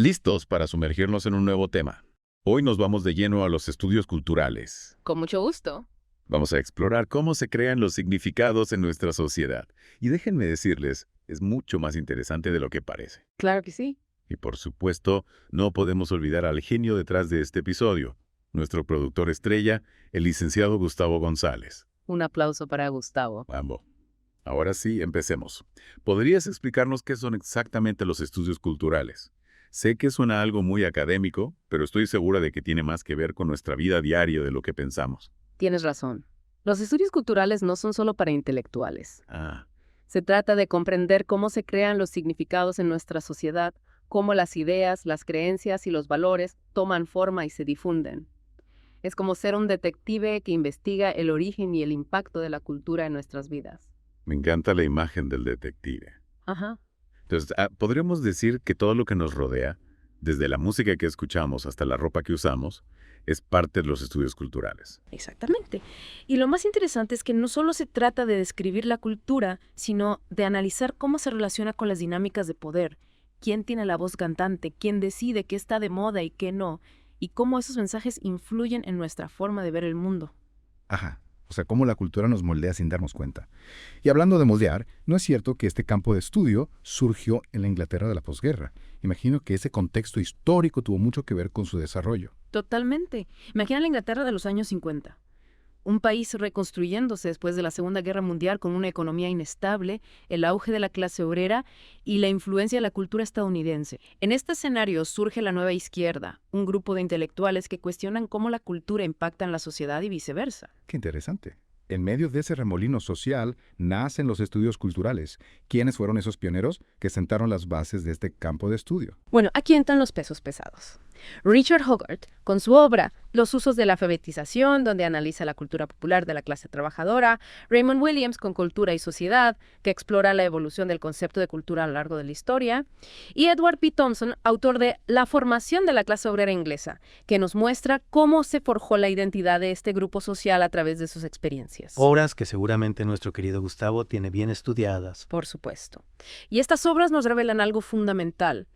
Listos para sumergirnos en un nuevo tema. Hoy nos vamos de lleno a los estudios culturales. Con mucho gusto. Vamos a explorar cómo se crean los significados en nuestra sociedad. Y déjenme decirles, es mucho más interesante de lo que parece. Claro que sí. Y por supuesto, no podemos olvidar al genio detrás de este episodio, nuestro productor estrella, el licenciado Gustavo González. Un aplauso para Gustavo. Vamos. Ahora sí, empecemos. ¿Podrías explicarnos qué son exactamente los estudios culturales? Sé que suena algo muy académico, pero estoy segura de que tiene más que ver con nuestra vida diaria de lo que pensamos. Tienes razón. Los estudios culturales no son solo para intelectuales. Ah, Se trata de comprender cómo se crean los significados en nuestra sociedad, cómo las ideas, las creencias y los valores toman forma y se difunden. Es como ser un detective que investiga el origen y el impacto de la cultura en nuestras vidas. me encanta la imagen del detective. Ajá. Entonces, podríamos decir que todo lo que nos rodea, desde la música que escuchamos hasta la ropa que usamos, es parte de los estudios culturales. Exactamente. Y lo más interesante es que no solo se trata de describir la cultura, sino de analizar cómo se relaciona con las dinámicas de poder, quién tiene la voz cantante, quién decide qué está de moda y qué no, y cómo esos mensajes influyen en nuestra forma de ver el mundo. Ajá. O sea, cómo la cultura nos moldea sin darnos cuenta. Y hablando de moldear, ¿no es cierto que este campo de estudio surgió en la Inglaterra de la posguerra? Imagino que ese contexto histórico tuvo mucho que ver con su desarrollo. Totalmente. Imagina la Inglaterra de los años 50. Un país reconstruyéndose después de la Segunda Guerra Mundial con una economía inestable, el auge de la clase obrera y la influencia de la cultura estadounidense. En este escenario surge la nueva izquierda, un grupo de intelectuales que cuestionan cómo la cultura impacta en la sociedad y viceversa. Qué interesante. En medio de ese remolino social nacen los estudios culturales. ¿Quiénes fueron esos pioneros que sentaron las bases de este campo de estudio? Bueno, aquí entran los pesos pesados. Richard Hogarth, con su obra Los usos de la alfabetización, donde analiza la cultura popular de la clase trabajadora; Raymond Williams, con Cultura y Sociedad, que explora la evolución del concepto de cultura a lo largo de la historia; y Edward P. Thompson, autor de La formación de la clase obrera inglesa, que nos muestra cómo se forjó la identidad de este grupo social a través de sus experiencias. Obras que seguramente nuestro querido Gustavo tiene bien estudiadas. Por supuesto. Y estas obras nos revelan algo fundamental,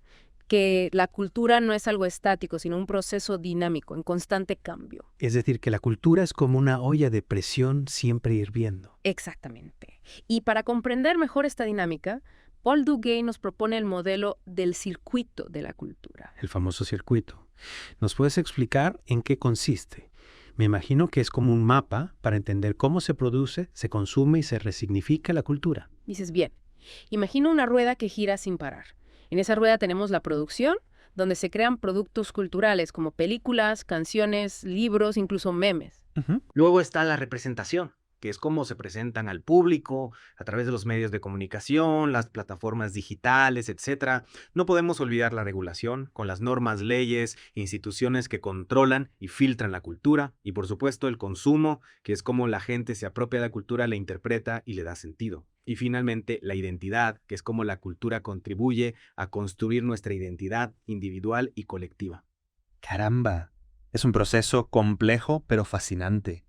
que la cultura no es algo estático, sino un proceso dinámico, en constante cambio. Es decir, que la cultura es como una olla de presión siempre hirviendo. Exactamente. Y para comprender mejor esta dinámica, Paul Duguay nos propone el modelo del circuito de la cultura. El famoso circuito. ¿Nos puedes explicar en qué consiste? Me imagino que es como un mapa para entender cómo se produce, se consume y se resignifica la cultura. Dices bien, imagina una rueda que gira sin parar. En esa rueda tenemos la producción, donde se crean productos culturales como películas, canciones, libros, incluso memes. Luego está la representación, que es cómo se presentan al público a través de los medios de comunicación, las plataformas digitales, etc. No podemos olvidar la regulación, con las normas, leyes, instituciones que controlan y filtran la cultura, y por supuesto el consumo, que es cómo la gente se apropia de la cultura, la interpreta y le da sentido. Y finalmente la identidad, que es cómo la cultura contribuye a construir nuestra identidad individual y colectiva. Caramba, es un proceso complejo pero fascinante.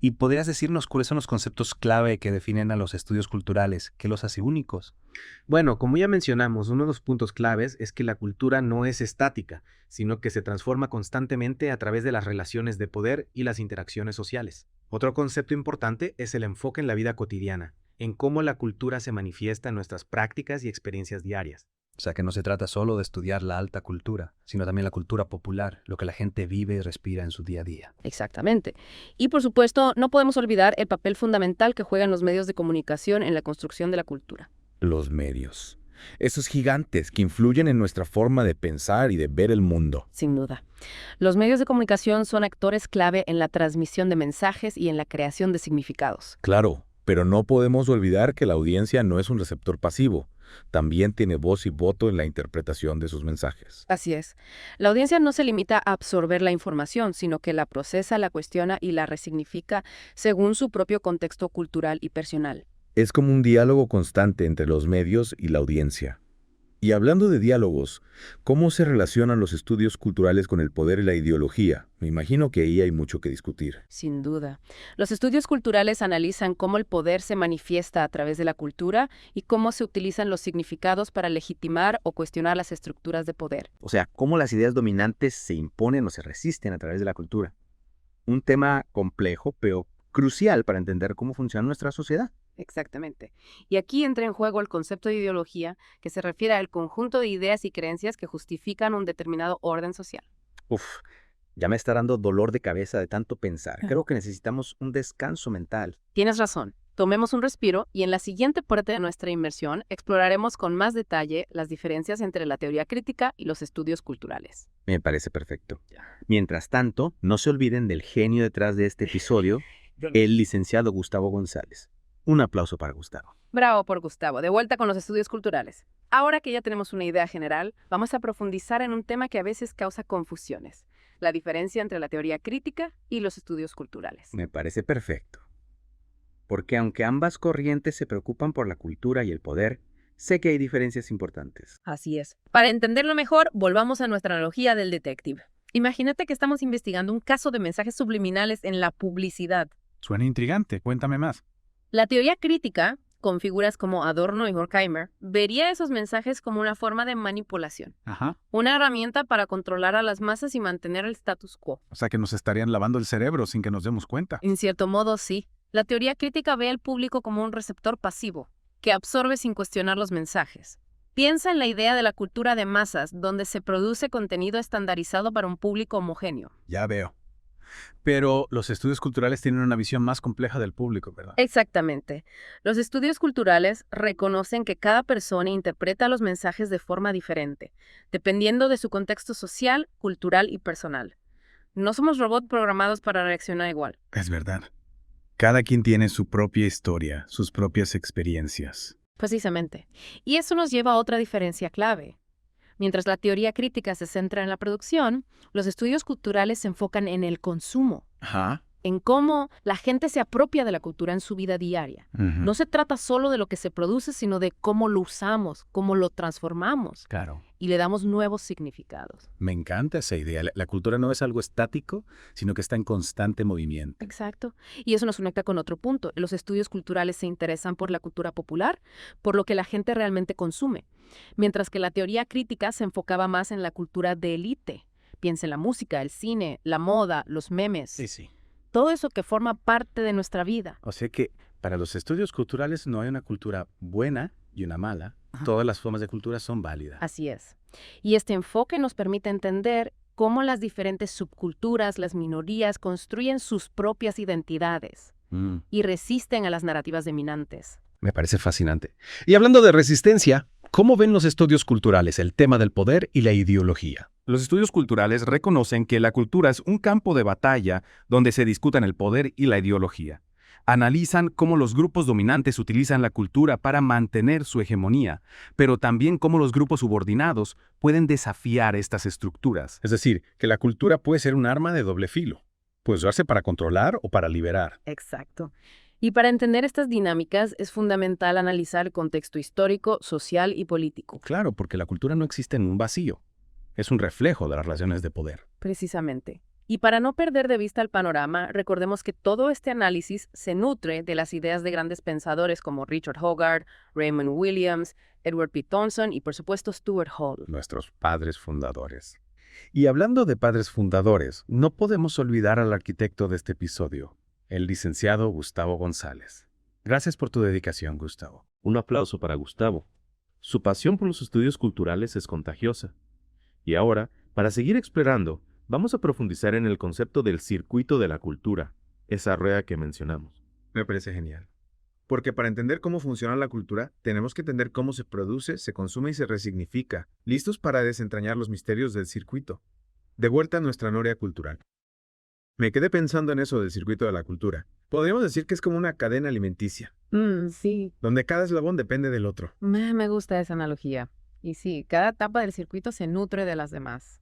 ¿Y podrías decirnos cuáles son los conceptos clave que definen a los estudios culturales? ¿Qué los hace únicos? Bueno, como ya mencionamos, uno de los puntos claves es que la cultura no es estática, sino que se transforma constantemente a través de las relaciones de poder y las interacciones sociales. Otro concepto importante es el enfoque en la vida cotidiana, en cómo la cultura se manifiesta en nuestras prácticas y experiencias diarias. O sea, que no se trata solo de estudiar la alta cultura, sino también la cultura popular, lo que la gente vive y respira en su día a día. Exactamente. Y por supuesto, no podemos olvidar el papel fundamental que juegan los medios de comunicación en la construcción de la cultura. Los medios. Esos gigantes que influyen en nuestra forma de pensar y de ver el mundo. Sin duda. Los medios de comunicación son actores clave en la transmisión de mensajes y en la creación de significados. Claro, pero no podemos olvidar que la audiencia no es un receptor pasivo. También tiene voz y voto en la interpretación de sus mensajes. Así es. La audiencia no se limita a absorber la información, sino que la procesa, la cuestiona y la resignifica según su propio contexto cultural y personal. Es como un diálogo constante entre los medios y la audiencia. Y hablando de diálogos, ¿cómo se relacionan los estudios culturales con el poder y la ideología? Me imagino que ahí hay mucho que discutir. Sin duda. Los estudios culturales analizan cómo el poder se manifiesta a través de la cultura y cómo se utilizan los significados para legitimar o cuestionar las estructuras de poder. O sea, cómo las ideas dominantes se imponen o se resisten a través de la cultura. Un tema complejo, pero crucial para entender cómo funciona nuestra sociedad. Exactamente. Y aquí entra en juego el concepto de ideología, que se refiere al conjunto de ideas y creencias que justifican un determinado orden social. Uf, ya me está dando dolor de cabeza de tanto pensar. Creo que necesitamos un descanso mental. Tienes razón. Tomemos un respiro y en la siguiente parte de nuestra inmersión exploraremos con más detalle las diferencias entre la teoría crítica y los estudios culturales. Me parece perfecto. Mientras tanto, no se olviden del genio detrás de este episodio, el licenciado Gustavo González. Un aplauso para Gustavo. Bravo por Gustavo. De vuelta con los estudios culturales. Ahora que ya tenemos una idea general, vamos a profundizar en un tema que a veces causa confusiones: la diferencia entre la teoría crítica y los estudios culturales. Me parece perfecto. Porque aunque ambas corrientes se preocupan por la cultura y el poder, sé que hay diferencias importantes. Así es. Para entenderlo mejor, volvamos a nuestra analogía del detective. Imagínate que estamos investigando un caso de mensajes subliminales en la publicidad. Suena intrigante, cuéntame más. La teoría crítica, con figuras como Adorno y Horkheimer, vería esos mensajes como una forma de manipulación, Ajá. una herramienta para controlar a las masas y mantener el status quo. O sea que nos estarían lavando el cerebro sin que nos demos cuenta. En cierto modo, sí. La teoría crítica ve al público como un receptor pasivo, que absorbe sin cuestionar los mensajes. Piensa en la idea de la cultura de masas, donde se produce contenido estandarizado para un público homogéneo. Ya veo. Pero los estudios culturales tienen una visión más compleja del público, ¿verdad? Exactamente. Los estudios culturales reconocen que cada persona interpreta los mensajes de forma diferente, dependiendo de su contexto social, cultural y personal. No somos robots programados para reaccionar igual. Es verdad. Cada quien tiene su propia historia, sus propias experiencias. Precisamente. Y eso nos lleva a otra diferencia clave. Mientras la teoría crítica se centra en la producción, los estudios culturales se enfocan en el consumo, Ajá. en cómo la gente se apropia de la cultura en su vida diaria. No se trata solo de lo que se produce, sino de cómo lo usamos, cómo lo transformamos Claro. y le damos nuevos significados. Me encanta esa idea. La cultura no es algo estático, sino que está en constante movimiento. Exacto. Y eso nos conecta con otro punto. Los estudios culturales se interesan por la cultura popular, por lo que la gente realmente consume, mientras que la teoría crítica se enfocaba más en la cultura de élite. Piensa en la música, el cine, la moda, los memes. Sí. Todo eso que forma parte de nuestra vida. O sea que para los estudios culturales no hay una cultura buena y una mala. Ajá. Todas las formas de cultura son válidas. Así es. Y este enfoque nos permite entender cómo las diferentes subculturas, las minorías, construyen sus propias identidades y resisten a las narrativas dominantes. Me parece fascinante. Y hablando de resistencia, ¿cómo ven los estudios culturales el tema del poder y la ideología? Los estudios culturales reconocen que la cultura es un campo de batalla donde se discutan el poder y la ideología. Analizan cómo los grupos dominantes utilizan la cultura para mantener su hegemonía, pero también cómo los grupos subordinados pueden desafiar estas estructuras. Es decir, que la cultura puede ser un arma de doble filo. Puede usarse para controlar o para liberar. Exacto. Y para entender estas dinámicas es fundamental analizar el contexto histórico, social y político. Claro, porque la cultura no existe en un vacío. Es un reflejo de las relaciones de poder. Precisamente. Y para no perder de vista el panorama, recordemos que todo este análisis se nutre de las ideas de grandes pensadores como Richard Hogarth, Raymond Williams, Edward P. Thompson y por supuesto Stuart Hall. Nuestros padres fundadores. Y hablando de padres fundadores, no podemos olvidar al arquitecto de este episodio, el licenciado Gustavo González. Gracias por tu dedicación, Gustavo. Un aplauso para Gustavo. Su pasión por los estudios culturales es contagiosa. Y ahora, para seguir explorando, vamos a profundizar en el concepto del circuito de la cultura, esa rueda que mencionamos. Me parece genial. Porque para entender cómo funciona la cultura, tenemos que entender cómo se produce, se consume y se resignifica, listos para desentrañar los misterios del circuito. De vuelta a nuestra noria cultural. Me quedé pensando en eso del circuito de la cultura. Podríamos decir que es como una cadena alimenticia, Sí, donde cada eslabón depende del otro. me gusta esa analogía. Y sí, cada etapa del circuito se nutre de las demás.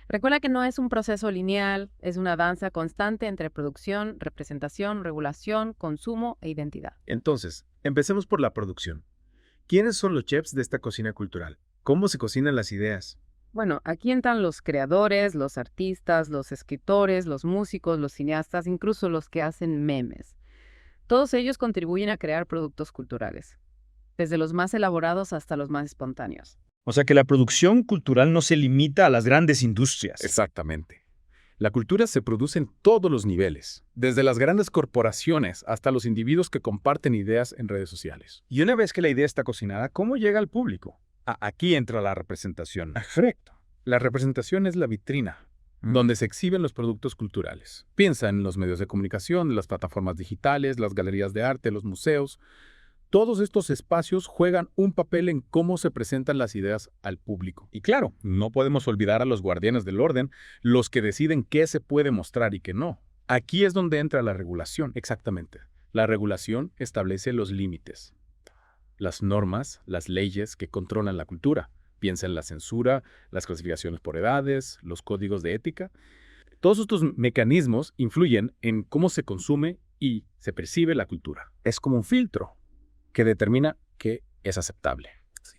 Recuerda que no es un proceso lineal, es una danza constante entre producción, representación, regulación, consumo e identidad. Entonces, empecemos por la producción. ¿Quiénes son los chefs de esta cocina cultural? ¿Cómo se cocinan las ideas? Bueno, aquí entran los creadores, los artistas, los escritores, los músicos, los cineastas, incluso los que hacen memes. Todos ellos contribuyen a crear productos culturales, desde los más elaborados hasta los más espontáneos. O sea que la producción cultural no se limita a las grandes industrias. Exactamente. La cultura se produce en todos los niveles, desde las grandes corporaciones hasta los individuos que comparten ideas en redes sociales. Y una vez que la idea está cocinada, ¿cómo llega al público? Aquí entra la representación. Correcto. La representación es la vitrina, donde se exhiben los productos culturales. Piensa en los medios de comunicación, las plataformas digitales, las galerías de arte, los museos. Todos estos espacios juegan un papel en cómo se presentan las ideas al público. Y claro, no podemos olvidar a los guardianes del orden, los que deciden qué se puede mostrar y qué no. Aquí es donde entra la regulación, exactamente. La regulación establece los límites, las normas, las leyes que controlan la cultura. Piensa en la censura, las clasificaciones por edades, los códigos de ética. Todos estos mecanismos influyen en cómo se consume y se percibe la cultura. Es como un filtro que determina qué es aceptable. Sí.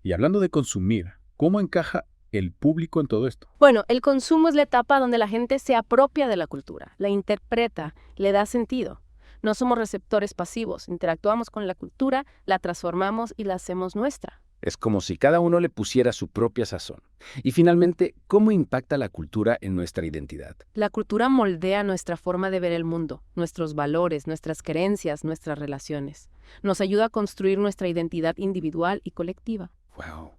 Y hablando de consumir, ¿cómo encaja el público en todo esto? Bueno, el consumo es la etapa donde la gente se apropia de la cultura, la interpreta, le da sentido. No somos receptores pasivos, interactuamos con la cultura, la transformamos y la hacemos nuestra. Es como si cada uno le pusiera su propia sazón. Y finalmente, ¿cómo impacta la cultura en nuestra identidad? La cultura moldea nuestra forma de ver el mundo, nuestros valores, nuestras creencias, nuestras relaciones. Nos ayuda a construir nuestra identidad individual y colectiva. ¡Wow!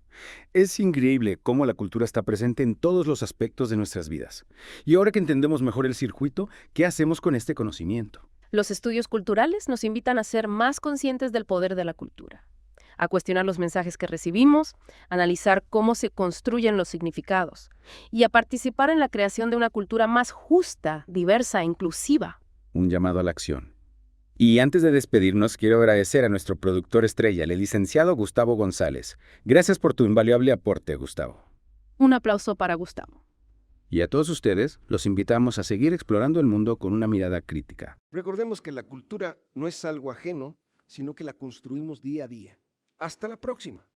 Es increíble cómo la cultura está presente en todos los aspectos de nuestras vidas. Y ahora que entendemos mejor el circuito, ¿qué hacemos con este conocimiento? Los estudios culturales nos invitan a ser más conscientes del poder de la cultura, a cuestionar los mensajes que recibimos, analizar cómo se construyen los significados y a participar en la creación de una cultura más justa, diversa e inclusiva. Un llamado a la acción. Y antes de despedirnos, quiero agradecer a nuestro productor estrella, el licenciado Gustavo González. Gracias por tu invaluable aporte, Gustavo. Un aplauso para Gustavo. Y a todos ustedes, los invitamos a seguir explorando el mundo con una mirada crítica. Recordemos que la cultura no es algo ajeno, sino que la construimos día a día. Hasta la próxima.